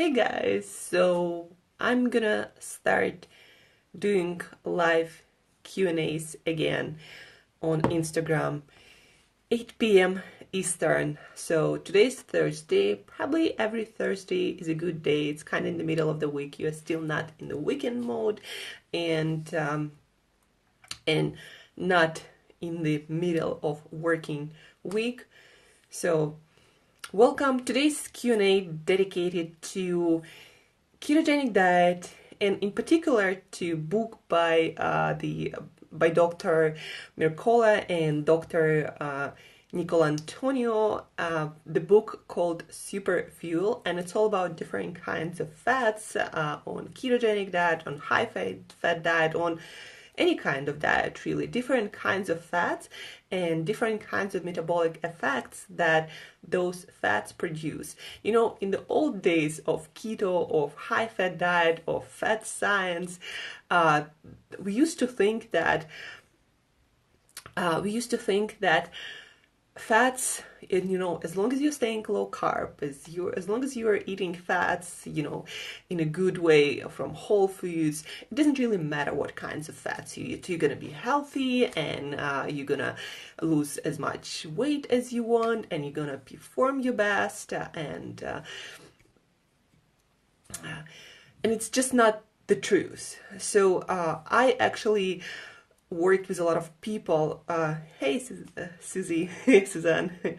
Hey guys, so I'm gonna start doing live Q&As again on Instagram, 8 p.m. Eastern. So today's Thursday. Probably every Thursday is a good day. It's kind of in the middle of the week. You're still not in the weekend mode, and not in the middle of working week. So welcome. Today's Q&A dedicated to ketogenic diet, and in particular to book by Dr. Mercola and Dr. Nicola Antonio, the book called Superfuel, and it's all about different kinds of fats on ketogenic diet, on high fat diet, on any kind of diet, really, different kinds of fats and different kinds of metabolic effects that those fats produce. You know, in the old days of keto, of high fat diet, of fat science, we used to think that fats, as long as you're staying low carb, as long as you are eating fats, in a good way from whole foods, it doesn't really matter what kinds of fats you eat. You're gonna be healthy, and you're gonna lose as much weight as you want, and you're gonna perform your best, and it's just not the truth. So I actually worked with a lot of people. Hey, Susie, hey, Suzanne.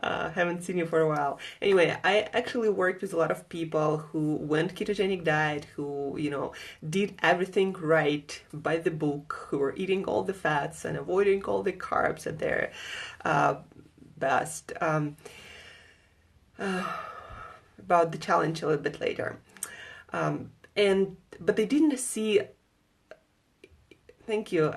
Haven't seen you for a while. Anyway, I actually worked with a lot of people who went ketogenic diet, who, did everything right by the book, who were eating all the fats and avoiding all the carbs at their best. About the challenge a little bit later. But they didn't see. Thank you.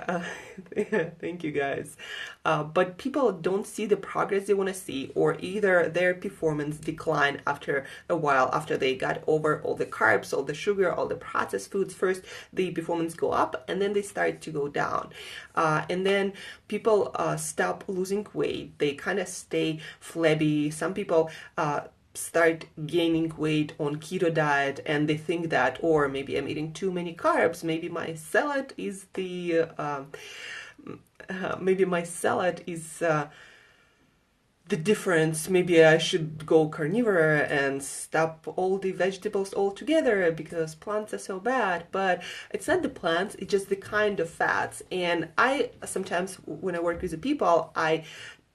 Thank you, guys. But people don't see the progress they want to see, or either their performance decline after a while, after they got over all the carbs, all the sugar, all the processed foods. First, the performance go up, and then they start to go down. And then people stop losing weight. They kind of stay flabby. Some people start gaining weight on keto diet, and they think that, or maybe I'm eating too many carbs, maybe my salad is the difference. Maybe I should go carnivore and stop all the vegetables altogether because plants are so bad. But it's not the plants, it's just the kind of fats. And I sometimes, when I work with the people,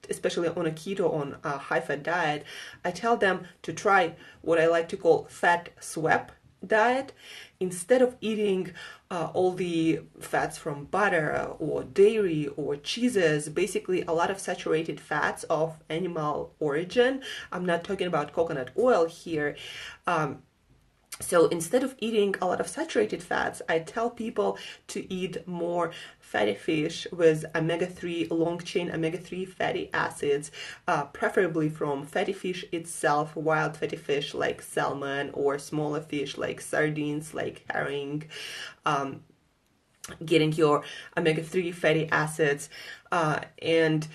especially on a keto, on a high-fat diet, I tell them to try what I like to call fat swap diet. Instead of eating all the fats from butter or dairy or cheeses, basically a lot of saturated fats of animal origin. I'm not talking about coconut oil here. So instead of eating a lot of saturated fats, I tell people to eat more fatty fish with omega-3, long-chain omega-3 fatty acids, preferably from fatty fish itself, wild fatty fish like salmon, or smaller fish like sardines, like herring. Getting your omega-3 fatty acids, and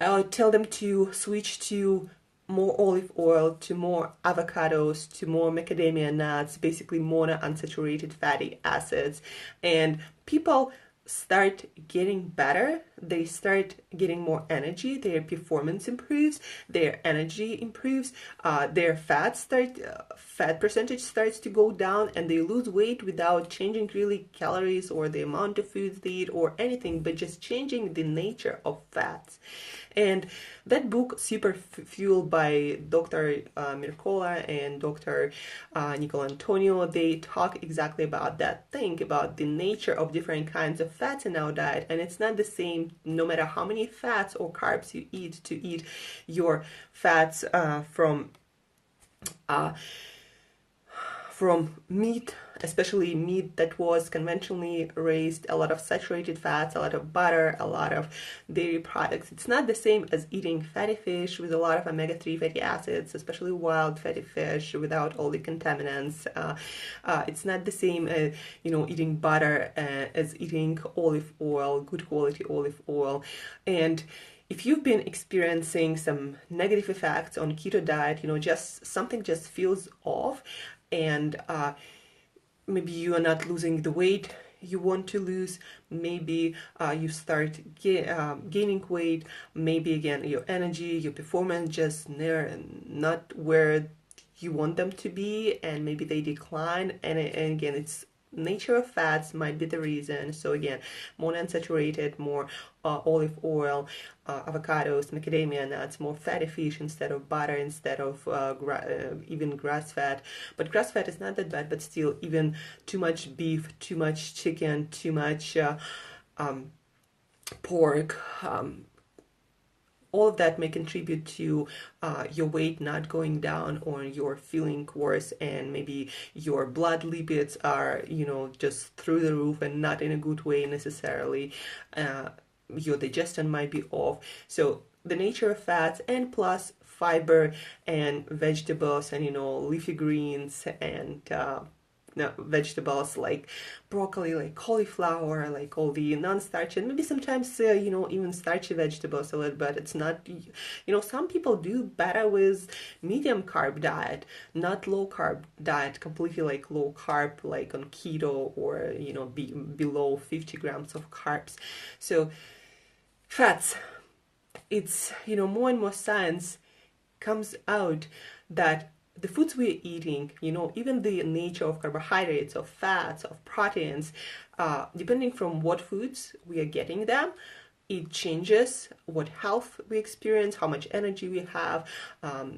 I'll tell them to switch to more olive oil, to more avocados, to more macadamia nuts, basically monounsaturated fatty acids. And people start getting better. They start getting more energy. Their performance improves. Their energy improves. Their fat percentage starts to go down, and they lose weight without changing really calories or the amount of foods they eat or anything, but just changing the nature of fats. And that book, Superfuel, by Dr. Mercola and Dr. Nicola Antonio, they talk exactly about that thing, about the nature of different kinds of fats in our diet. And it's not the same, no matter how many fats or carbs you eat, to eat your fats from meat, especially meat that was conventionally raised, a lot of saturated fats, a lot of butter, a lot of dairy products. It's not the same as eating fatty fish with a lot of omega-3 fatty acids, especially wild fatty fish without all the contaminants. It's not the same as, eating butter as eating olive oil, good quality olive oil. And if you've been experiencing some negative effects on keto diet, just something just feels off, and maybe you are not losing the weight you want to lose, maybe you start gaining weight, maybe again your energy, your performance just not where you want them to be, and maybe they decline, and again it's nature of fats might be the reason. So again, more unsaturated, more olive oil, avocados, macadamia nuts, more fatty fish instead of butter, instead of even grass fat. But grass fat is not that bad, but still, even too much beef, too much chicken, too much pork, all of that may contribute to your weight not going down, or you're feeling worse, and maybe your blood lipids are, just through the roof and not in a good way necessarily. Your digestion might be off. So the nature of fats, and plus fiber and vegetables, and leafy greens, and vegetables like broccoli, like cauliflower, like all the non-starchy, and maybe sometimes even starchy vegetables a little bit. It's not, some people do better with medium carb diet, not low carb diet, completely like low carb, like on keto, or below 50 grams of carbs. So fats, it's more and more science comes out that the foods we're eating, even the nature of carbohydrates, of fats, of proteins, depending from what foods we are getting them, it changes what health we experience, how much energy we have,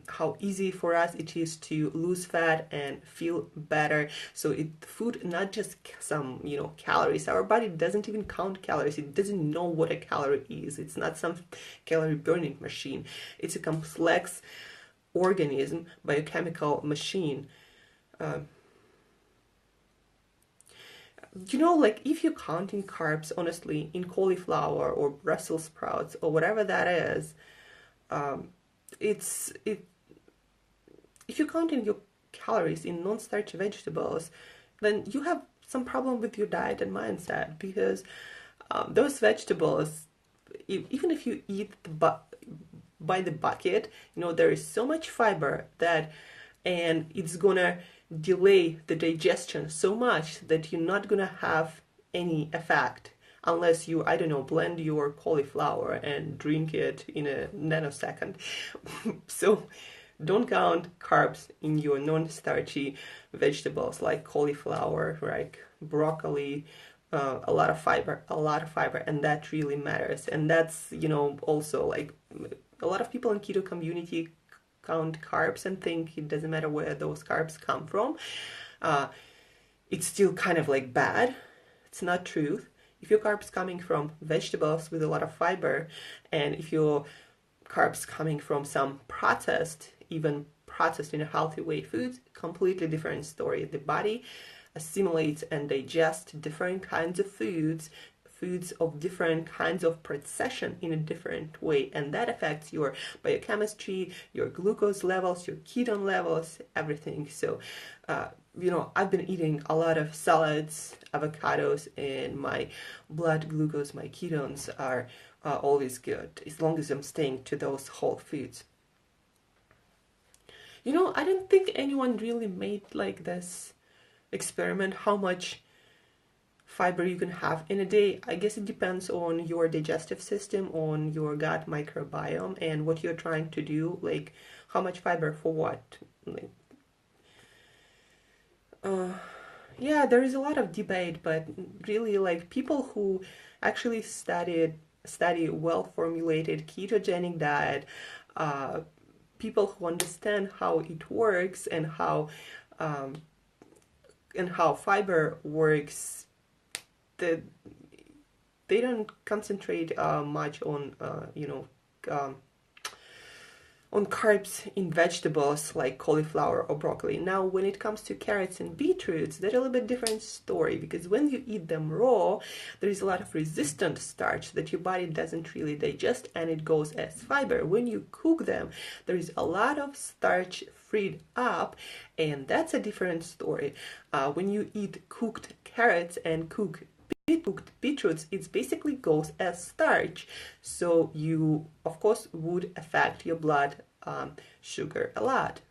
how easy for us it is to lose fat and feel better. So food, not just some, calories. Our body doesn't even count calories. It doesn't know what a calorie is. It's not some calorie burning machine. It's a complex organism, biochemical machine. Like if you're counting carbs, honestly, in cauliflower or Brussels sprouts or whatever that is, if you're counting your calories in non-starchy vegetables, then you have some problem with your diet and mindset, because those vegetables, even if you eat by the bucket, there is so much fiber and it's gonna delay the digestion so much that you're not gonna have any effect unless you, I don't know, blend your cauliflower and drink it in a nanosecond. So don't count carbs in your non-starchy vegetables like cauliflower, right? Broccoli, a lot of fiber, and that really matters. And that's, also like a lot of people in keto community count carbs and think it doesn't matter where those carbs come from. It's still kind of like bad. It's not true. If your carbs coming from vegetables with a lot of fiber, and if your carbs coming from some processed, even processed in a healthy way foods, completely different story. The body assimilates and digests different kinds of foods of different kinds of procession in a different way, and that affects your biochemistry, your glucose levels, your ketone levels, everything. So I've been eating a lot of salads, avocados, and my blood glucose, my ketones are always good, as long as I'm staying to those whole foods. I don't think anyone really made like this experiment how much fiber you can have in a day. I guess it depends on your digestive system, on your gut microbiome, and what you're trying to do, like how much fiber for what. Like, yeah, there is a lot of debate, but really, like, people who actually study well-formulated ketogenic diet, people who understand how it works, and how fiber works, they don't concentrate much on on carbs in vegetables like cauliflower or broccoli. Now, when it comes to carrots and beetroots, that's a little bit different story, because when you eat them raw, there is a lot of resistant starch that your body doesn't really digest, and it goes as fiber. When you cook them, there is a lot of starch freed up, and that's a different story. When you eat cooked carrots and cooked cooked beetroots, it basically goes as starch. So you, of course, would affect your blood sugar a lot.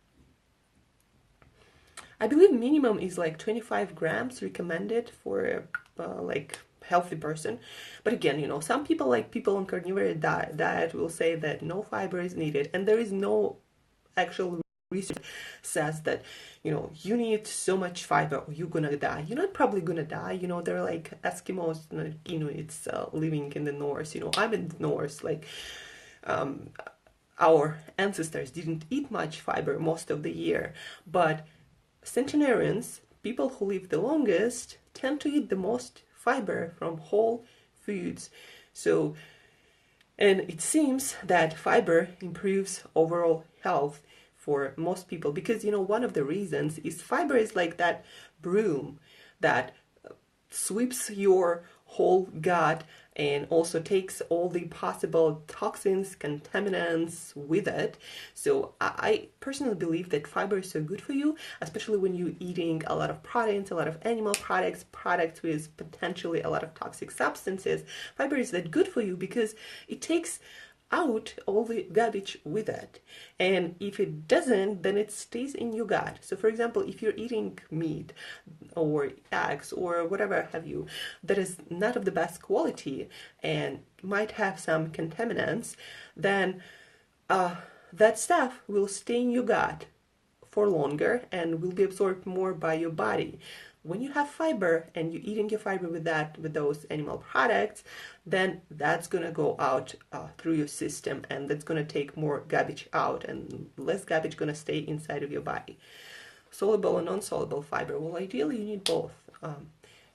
I believe minimum is like 25 grams recommended for like healthy person. But again, some people, like people on carnivore diet will say that no fiber is needed, and there is no actual research says that you need so much fiber or you're gonna die. You're not probably gonna die. They're like Eskimos, Inuits living in the north. I'm in the north. Like our ancestors didn't eat much fiber most of the year, but centenarians, people who live the longest, tend to eat the most fiber from whole foods. So, and it seems that fiber improves overall health for most people, because one of the reasons is fiber is like that broom that sweeps your whole gut and also takes all the possible toxins, contaminants with it. So I personally believe that fiber is so good for you, especially when you're eating a lot of proteins, a lot of animal products, products with potentially a lot of toxic substances. Fiber is that good for you because it takes out all the garbage with it, and if it doesn't, then it stays in your gut. So for example, if you're eating meat or eggs or whatever have you that is not of the best quality and might have some contaminants, then that stuff will stay in your gut for longer and will be absorbed more by your body. When you have fiber and you're eating your fiber with those animal products, then that's gonna go out through your system, and that's gonna take more garbage out, and less garbage gonna stay inside of your body. Soluble and non-soluble fiber. Well, ideally you need both.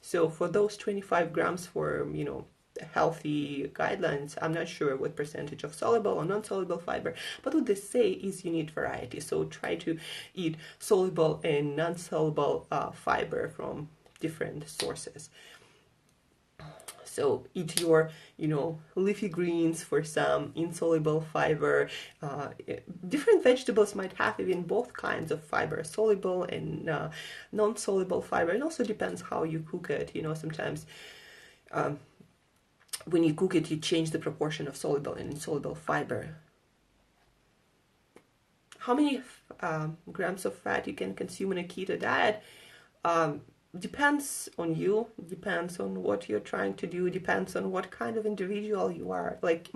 So for those 25 grams for healthy guidelines, I'm not sure what percentage of soluble or non-soluble fiber, but what they say is you need variety. So try to eat soluble and non-soluble fiber from different sources. So eat your, leafy greens for some insoluble fiber. Different vegetables might have even both kinds of fiber, soluble and non-soluble fiber. It also depends how you cook it. Sometimes when you cook it, you change the proportion of soluble and insoluble fiber. How many grams of fat you can consume in a keto diet depends on you, depends on what you're trying to do, depends on what kind of individual you are. Like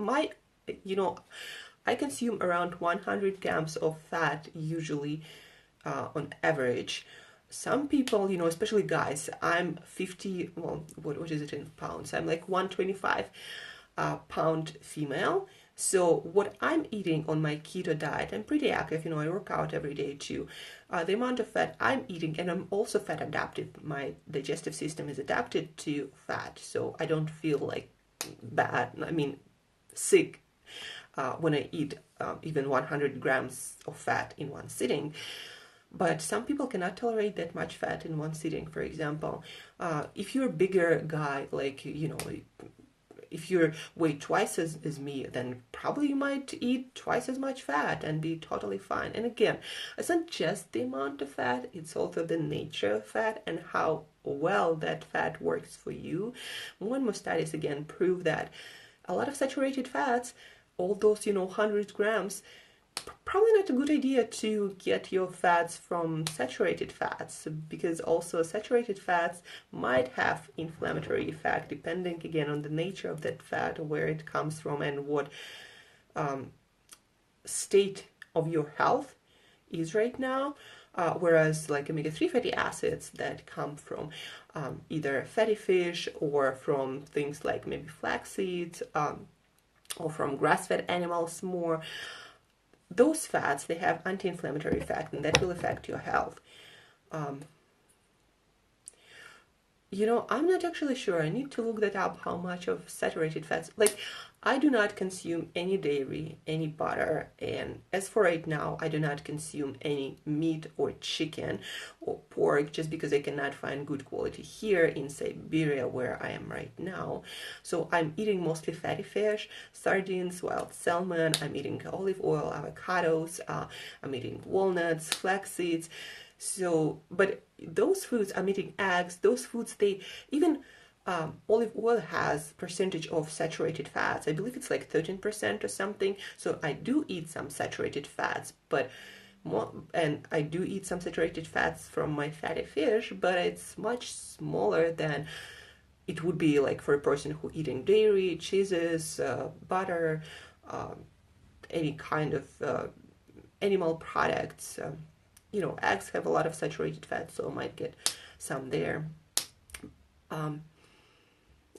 I consume around 100 grams of fat usually on average. Some people, especially guys, I'm 50, well, what is it in pounds? I'm like 125 pound female. So what I'm eating on my keto diet, I'm pretty active, I work out every day too. The amount of fat I'm eating, and I'm also fat adapted. My digestive system is adapted to fat, so I don't feel like bad, sick when I eat even 100 grams of fat in one sitting. But some people cannot tolerate that much fat in one sitting. For example, if you're a bigger guy, like, if you weigh twice as me, then probably you might eat twice as much fat and be totally fine. And again, it's not just the amount of fat, it's also the nature of fat and how well that fat works for you. More and more studies again prove that a lot of saturated fats, all those 100 grams, probably not a good idea to get your fats from saturated fats, because also saturated fats might have inflammatory effect depending again on the nature of that fat, where it comes from, and what state of your health is right now. Whereas like omega-3 fatty acids that come from either fatty fish or from things like maybe flax seeds or from grass-fed animals more, those fats, they have anti-inflammatory effect, and that will affect your health. I'm not actually sure. I need to look that up, how much of saturated fats. Like, I do not consume any dairy, any butter, and as for right now, I do not consume any meat or chicken or pork, just because I cannot find good quality here in Siberia, where I am right now. So I'm eating mostly fatty fish, sardines, wild salmon. I'm eating olive oil, avocados. I'm eating walnuts, flax seeds. So, but those foods, I'm eating eggs, those foods, they even olive oil has percentage of saturated fats. I believe it's like 13% or something. So I do eat some saturated fats, but and I do eat some saturated fats from my fatty fish, but it's much smaller than it would be like for a person who eating dairy, cheeses, butter, any kind of animal products. Eggs have a lot of saturated fat, so I might get some there. Um,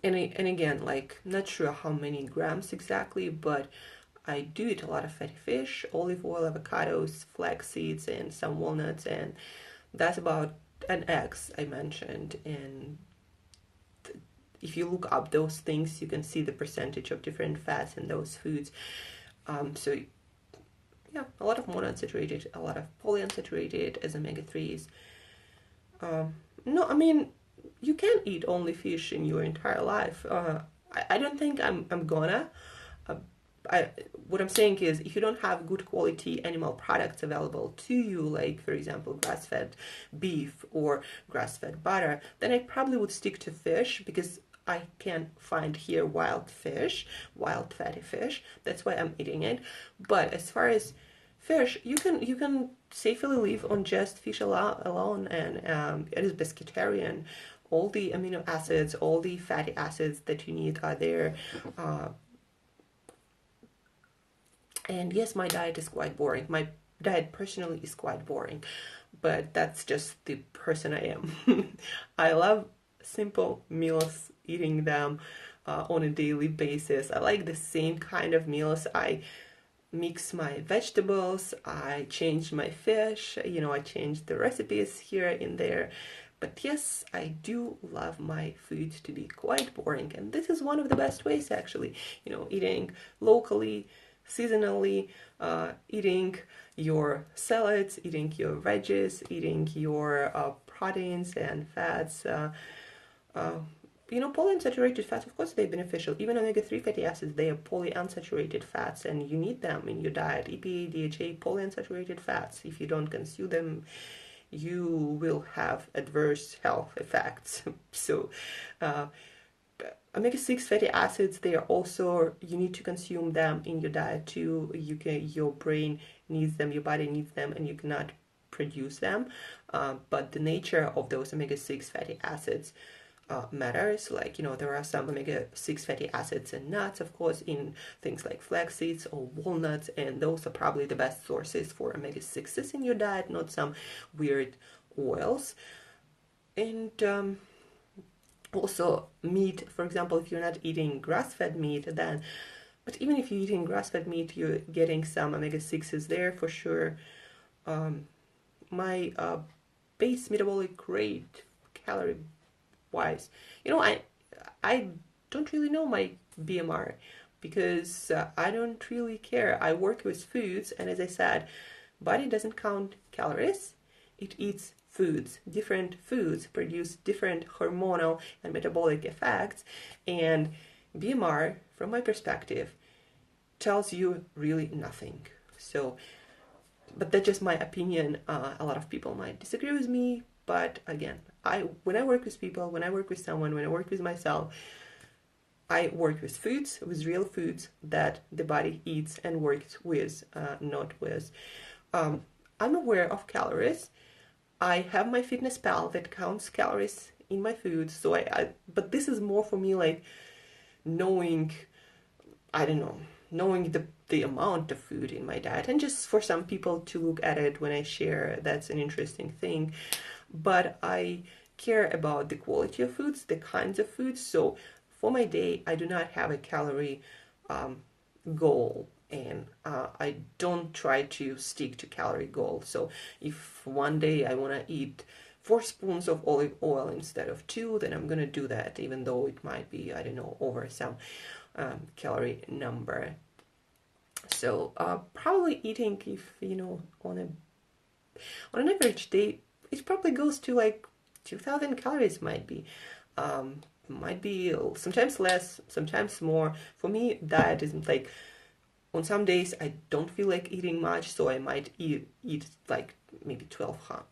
and again, like, not sure how many grams exactly, but I do eat a lot of fatty fish, olive oil, avocados, flax seeds, and some walnuts, and that's about an eggs I mentioned. And if you look up those things, you can see the percentage of different fats in those foods. So yeah, a lot of monounsaturated, a lot of polyunsaturated as omega-3s. No, I mean, you can eat only fish in your entire life. I don't think I'm gonna. What I'm saying is, if you don't have good quality animal products available to you, like for example grass-fed beef or grass-fed butter, then I probably would stick to fish, because I can find here wild fish, wild fatty fish. That's why I'm eating it. But as far as fish, you can safely live on just fish alone, and it is pescatarian. All the amino acids, all the fatty acids that you need are there. And yes, my diet is quite boring. My diet personally is quite boring, but that's just the person I am. I love simple meals, eating them on a daily basis. I like the same kind of meals. I mix my vegetables, I change my fish, I change the recipes here and there. But yes, I do love my food to be quite boring, and this is one of the best ways actually, eating locally, seasonally, eating your salads, eating your veggies, eating your proteins and fats. Polyunsaturated fats, of course, they're beneficial. Even omega-3 fatty acids, they are polyunsaturated fats, and you need them in your diet. EPA, DHA, polyunsaturated fats. If you don't consume them, you will have adverse health effects. So, omega-6 fatty acids, they are also, you need to consume them in your diet too. Your brain needs them, your body needs them, and you cannot produce them. But the nature of those omega-6 fatty acids matters. Like, there are some omega-6 fatty acids in nuts, of course, in things like flax seeds or walnuts, and those are probably the best sources for omega-6s in your diet, not some weird oils. And also meat, for example, if you're not eating grass-fed meat, then, but even if you're eating grass-fed meat, you're getting some omega-6s there for sure. My base metabolic rate, calorie wise, I don't really know my BMR, because I don't really care. I work with foods, and as I said, body doesn't count calories, it eats foods. Different foods produce different hormonal and metabolic effects, and BMR, from my perspective, tells you really nothing. So, but that's just my opinion. A lot of people might disagree with me, but again, when I work with people, when I work with someone, when I work with myself, I work with foods, with real foods that the body eats and works with, not with. I'm aware of calories. I have my fitness pal that counts calories in my food. So but this is more for me like knowing, I don't know, knowing the amount of food in my diet, and just for some people to look at it when I share, that's an interesting thing. But I care about the quality of foods, the kinds of foods. So for my day, I do not have a calorie goal, and I don't try to stick to calorie goal. So if one day I want to eat 4 spoons of olive oil instead of 2, then I'm gonna do that, even though it might be, I don't know, over some calorie number. So probably eating, if on an average day, it probably goes to like 2,000 calories. Might be sometimes less, sometimes more. For me, diet isn't like, on some days I don't feel like eating much, so I might eat like maybe 1,200.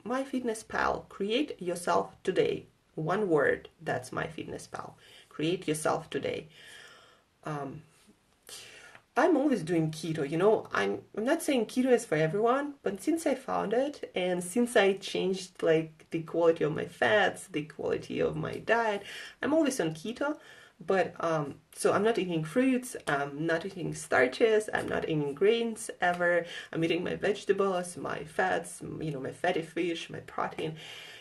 MyFitnessPal, create yourself today. One word, that's MyFitnessPal. Create yourself today. Um, I'm always doing keto, you know. I'm not saying keto is for everyone, but since I found it and since I changed like the quality of my fats, the quality of my diet, I'm always on keto. But so I'm not eating fruits, I'm not eating starches, I'm not eating grains ever. I'm eating my vegetables, my fats, you know, my fatty fish, my protein.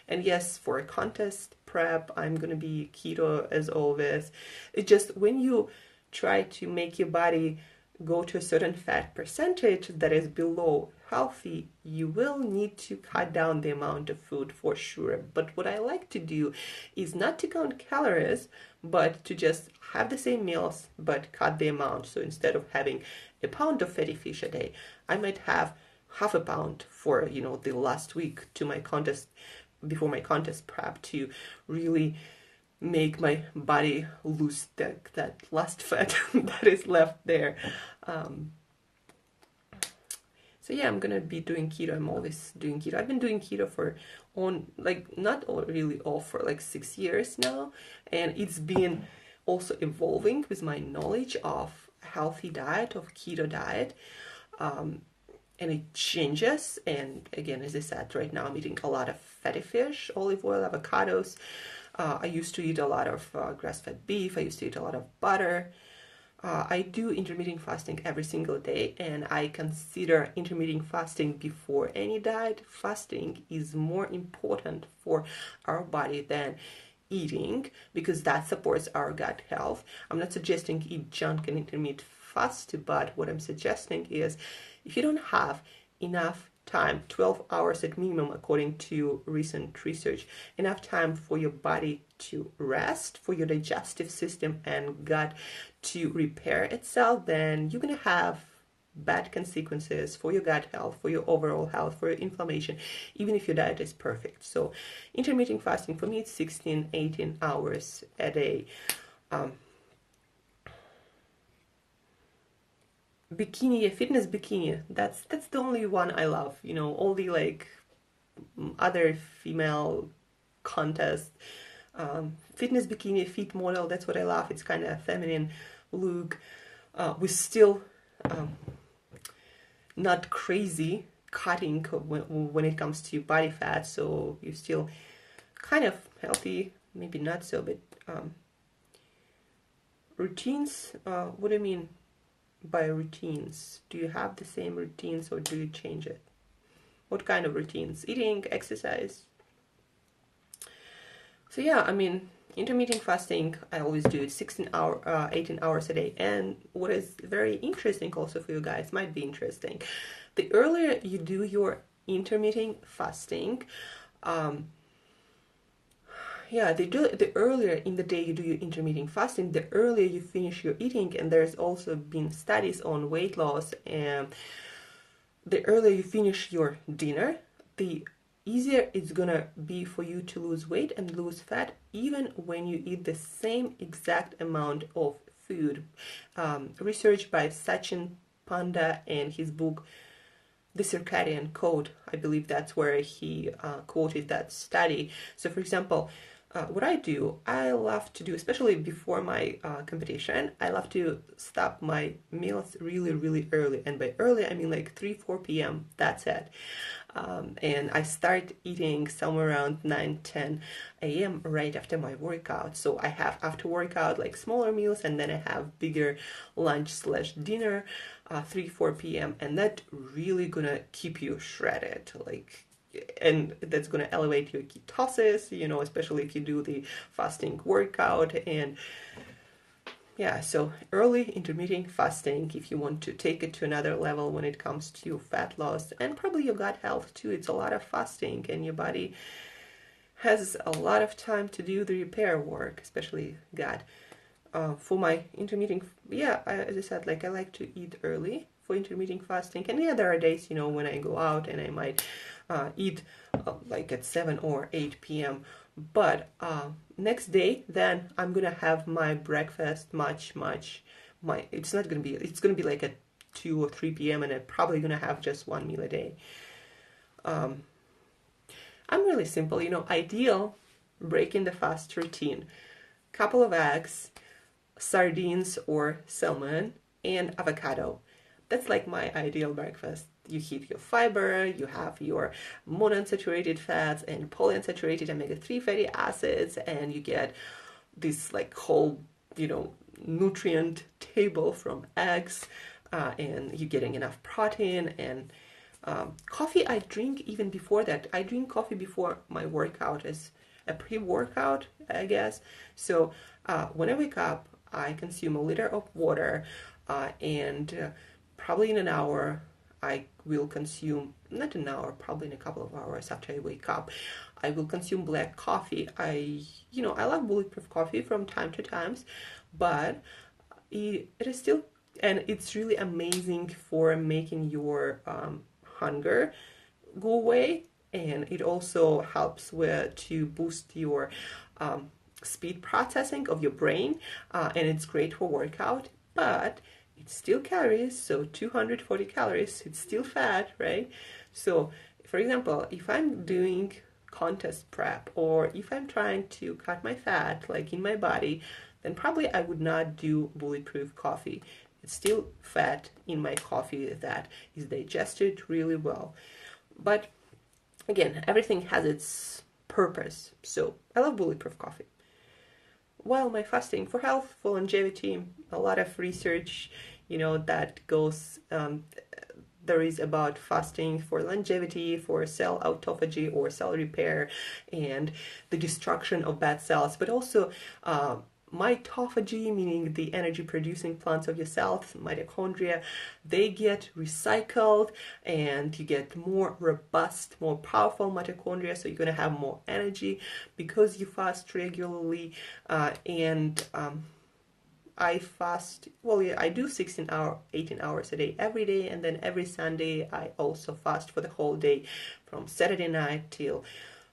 And yes, for a contest prep, I'm gonna be keto as always. It's just when you try to make your body go to a certain fat percentage that is below healthy, you will need to cut down the amount of food for sure. But what I like to do is not to count calories, but to just have the same meals but cut the amount. So instead of having a pound of fatty fish a day, I might have half a pound for, you know, the last week to my contest, before my contest prep, to really make my body lose that last fat that is left there. Um, so yeah, I'm gonna be doing keto. I'm always doing keto. I've been doing keto for not all, really all for like 6 years now, and it's been also evolving with my knowledge of healthy diet, of keto diet. And it changes. And again, as I said, right now I'm eating a lot of fatty fish, olive oil, avocados. I used to eat a lot of grass-fed beef. I used to eat a lot of butter. I do intermittent fasting every single day, and I consider intermittent fasting before any diet. Fasting is more important for our body than eating because that supports our gut health. I'm not suggesting eat junk and intermittent fast, but what I'm suggesting is if you don't have enough time, 12 hours at minimum according to recent research, enough time for your body to rest, for your digestive system and gut to repair itself, then you're going to have bad consequences for your gut health, for your overall health, for your inflammation, even if your diet is perfect. So intermittent fasting for me, it's 16, 18 hours a day. Bikini, fitness bikini, that's the only one I love. You know, all the like other female contests, fitness bikini, fit model, that's what I love. It's kind of feminine look, with still not crazy cutting when it comes to body fat, so you're still kind of healthy, maybe not so, but routines, what do you mean by routines? Do you have the same routines or do you change it? What kind of routines? Eating, exercise? So yeah, I mean, intermittent fasting, I always do it 18 hours a day. And what is very interesting also for you guys, might be interesting, the earlier you do your intermittent fasting, the earlier in the day you do your intermittent fasting, the earlier you finish your eating. And there's also been studies on weight loss, and the earlier you finish your dinner, the easier it's gonna be for you to lose weight and lose fat, even when you eat the same exact amount of food. Research by Sachin Panda and his book The Circadian Code, I believe that's where he quoted that study. So for example, what I do, I love to do, especially before my competition, I love to stop my meals really, really early. And by early, I mean like 3-4 p.m. That's it. And I start eating somewhere around 9-10 a.m. right after my workout. So I have after workout like smaller meals, and then I have bigger lunch/dinner 3-4 p.m. And that really gonna keep you shredded, like, and that's gonna elevate your ketosis, you know, especially if you do the fasting workout. And yeah, so early intermittent fasting, if you want to take it to another level when it comes to fat loss and probably your gut health too. It's a lot of fasting, and your body has a lot of time to do the repair work, especially gut. For my intermittent, as I said, like I like to eat early for intermittent fasting. And yeah, there are days, you know, when I go out and I might eat like at 7 or 8 p.m. But next day, then I'm gonna have my breakfast it's gonna be like at 2 or 3 p.m. and I'm probably gonna have just one meal a day. I'm really simple, ideal breaking the fast routine. Couple of eggs, sardines or salmon, and avocado. That's like my ideal breakfast. You hit your fiber, you have your monounsaturated fats and polyunsaturated omega-3 fatty acids, and you get this like whole, nutrient table from eggs, and you're getting enough protein. And coffee I drink even before that. I drink coffee before my workout as a pre-workout, I guess. So when I wake up, I consume a liter of water, and probably in an hour, I will consume, not an hour, probably in a couple of hours after I wake up, I will consume black coffee. I like bulletproof coffee from time to time, but it is still, and it's really amazing for making your hunger go away, and it also helps with to boost your speed processing of your brain, and it's great for workout, but it's still calories, so 240 calories, it's still fat, right? So for example, if I'm doing contest prep, or if I'm trying to cut my fat like in my body, then probably I would not do bulletproof coffee. It's still fat in my coffee that is digested really well. But again, everything has its purpose. So I love bulletproof coffee. While my fasting for health, for longevity, a lot of research, that goes, there is about fasting for longevity, for cell autophagy or cell repair, and the destruction of bad cells, but also mitophagy, meaning the energy producing plants of your cells, mitochondria, they get recycled and you get more robust, more powerful mitochondria, so you're going to have more energy because you fast regularly. And I fast, well, yeah, I do 18 hours a day every day, and then every Sunday I also fast for the whole day from Saturday night till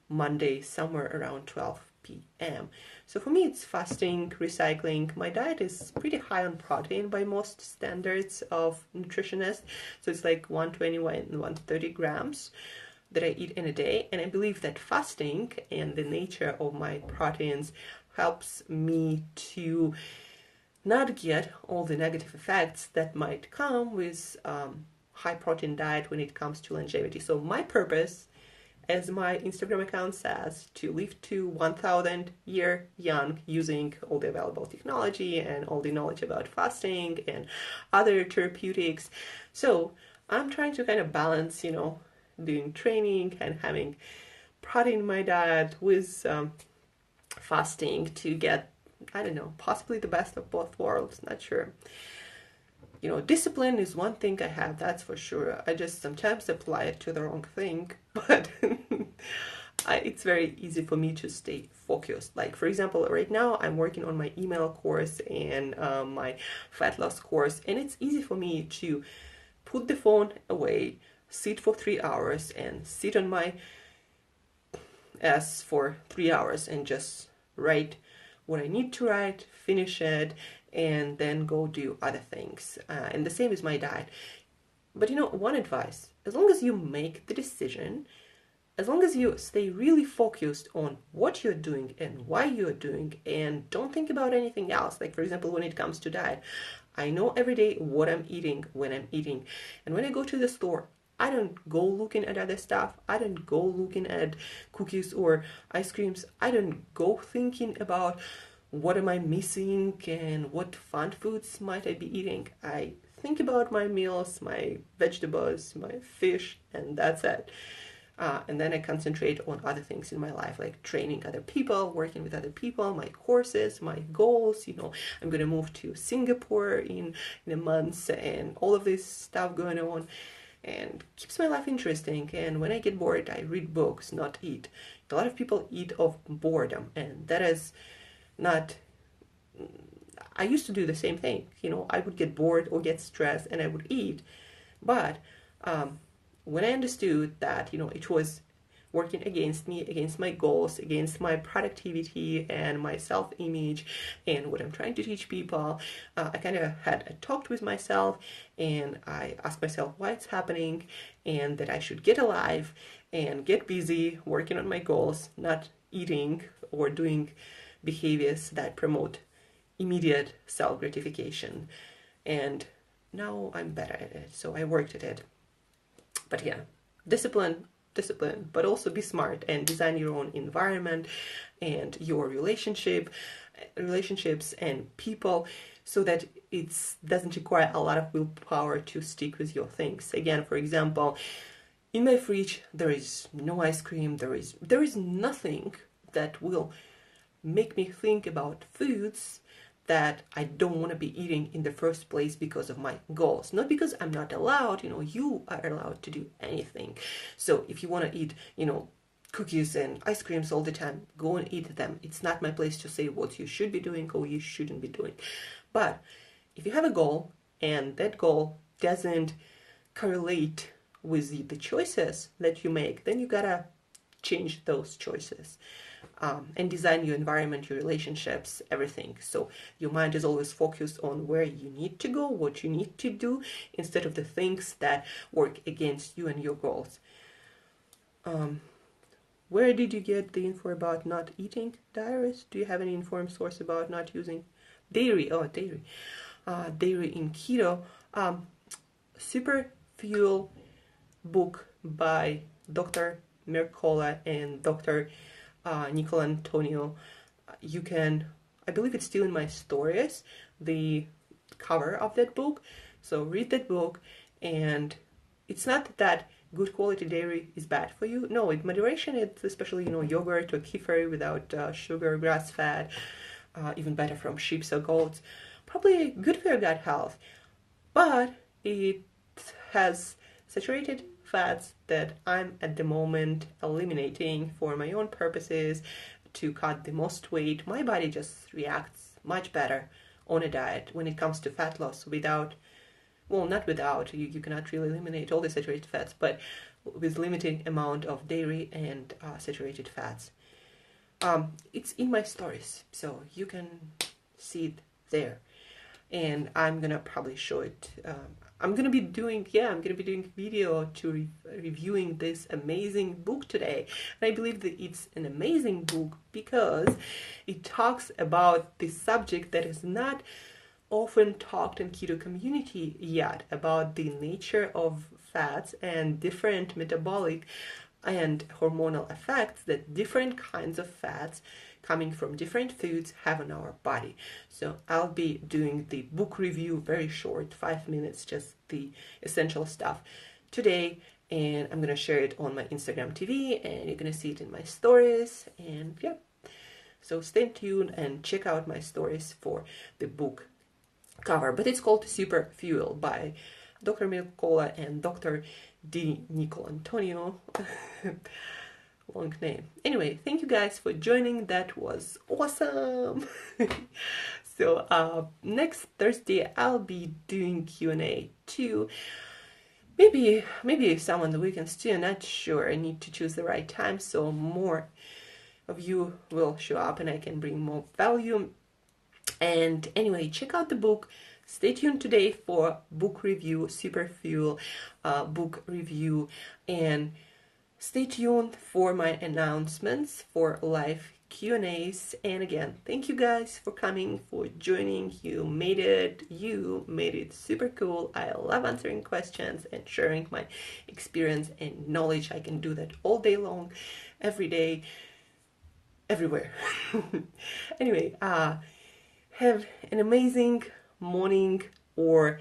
Monday, somewhere around 12 p.m. So for me, it's fasting, recycling. My diet is pretty high on protein by most standards of nutritionists. So it's like 120 and 130 grams that I eat in a day. And I believe that fasting and the nature of my proteins helps me to not get all the negative effects that might come with high protein diet when it comes to longevity. So my purpose, as my Instagram account says, to live to 1,000 year young using all the available technology and all the knowledge about fasting and other therapeutics. So I'm trying to kind of balance, doing training and having protein in my diet with fasting to get, I don't know, possibly the best of both worlds, not sure. Discipline is one thing I have, that's for sure. I just sometimes apply it to the wrong thing, but it's very easy for me to stay focused. Like, for example, right now I'm working on my email course and my fat loss course, and it's easy for me to put the phone away, sit for 3 hours, and sit on my ass for 3 hours and just write what I need to write, finish it, and then go do other things. And the same is my diet. But one advice, as long as you make the decision, as long as you stay really focused on what you're doing and why you're doing, and don't think about anything else. Like, for example, when it comes to diet, I know every day what I'm eating, when I'm eating. And when I go to the store, I don't go looking at other stuff. I don't go looking at cookies or ice creams. I don't go thinking about what am I missing and what fun foods might I be eating. I think about my meals, my vegetables, my fish, and that's it. And then I concentrate on other things in my life, like training other people, working with other people, my courses, my goals. I'm going to move to Singapore in a month, and all of this stuff going on. And keeps my life interesting. And when I get bored, I read books, not eat. A lot of people eat of boredom, and that is not. I used to do the same thing. I would get bored or get stressed, and I would eat. But when I understood that, it was working against me, against my goals, against my productivity and my self-image and what I'm trying to teach people, I kind of had a talk with myself, and I asked myself why it's happening and that I should get alive and get busy working on my goals, not eating or doing behaviors that promote immediate self-gratification. And now I'm better at it, so I worked at it. But yeah, discipline, but also be smart and design your own environment and your relationships and people, so that it doesn't require a lot of willpower to stick with your things. Again, for example, in my fridge there is no ice cream, there is nothing that will make me think about foods that I don't want to be eating in the first place because of my goals. Not because I'm not allowed, you are allowed to do anything. So if you want to eat, cookies and ice creams all the time, go and eat them. It's not my place to say what you should be doing or you shouldn't be doing. But if you have a goal and that goal doesn't correlate with the choices that you make, then you gotta change those choices. And design your environment, your relationships, everything. So your mind is always focused on where you need to go, what you need to do, instead of the things that work against you and your goals. Where did you get the info about not eating diaries? Do you have any informed source about not using dairy? Oh, dairy. Dairy in keto. Superfuel book by Dr. Mercola and Dr. Nicola Antonio. You can, I believe it's still in my stories, the cover of that book. So read that book, and it's not that good quality dairy is bad for you. No, in moderation, it's especially, yogurt or kefir without sugar, grass fat, even better from sheep or goats. Probably good for your gut health, but it has saturated fats that I'm at the moment eliminating for my own purposes to cut the most weight. My body just reacts much better on a diet when it comes to fat loss without, not without, you cannot really eliminate all the saturated fats, but with limited amount of dairy and saturated fats. It's in my stories, so you can see it there. And I'm gonna probably show it. I'm gonna be doing video to reviewing this amazing book today. And I believe that it's an amazing book because it talks about the subject that is not often talked in keto community yet, about the nature of fats and different metabolic and hormonal effects that different kinds of fats coming from different foods have on our body. So I'll be doing the book review, very short, 5 minutes, just the essential stuff today, and I'm gonna share it on my Instagram TV, and you're gonna see it in my stories. And yeah, so stay tuned and check out my stories for the book cover. But it's called Superfuel by Dr. Mercola and Dr. Nicola Antonio. Long name. Anyway, thank you guys for joining. That was awesome. So next Thursday I'll be doing Q&A too. Maybe some on the weekends too. I'm not sure. I need to choose the right time so more of you will show up and I can bring more value. And anyway, check out the book. Stay tuned today for book review, Superfuel book review, and stay tuned for my announcements for live Q&As. And again, thank you guys for coming, for joining. You made it super cool. I love answering questions and sharing my experience and knowledge. I can do that all day long, every day, everywhere. Anyway, have an amazing morning or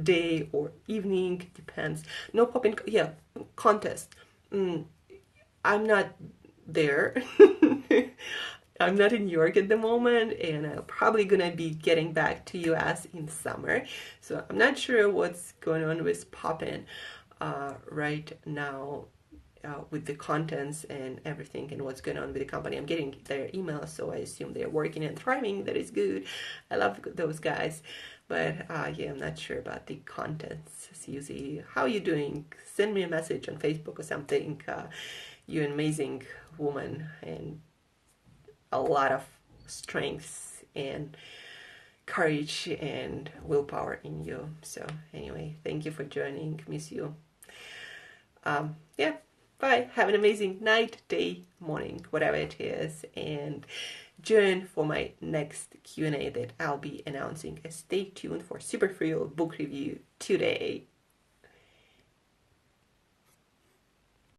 day or evening, depends. No popping, contest. I'm not there. I'm not in New York at the moment, and I'm probably gonna be getting back to US in summer. So I'm not sure what's going on with Poppin right now with the contents and everything, and what's going on with the company. I'm getting their emails, so I assume they're working and thriving. That is good. I love those guys. But yeah, I'm not sure about the contents. Susie, how are you doing? Send me a message on Facebook or something. You're an amazing woman and a lot of strength and courage and willpower in you. So anyway, thank you for joining. Miss you. Yeah, bye. Bye. Have an amazing night, day, morning, whatever it is, and join for my next Q&A that I'll be announcing. Stay tuned for Superfuel book review today.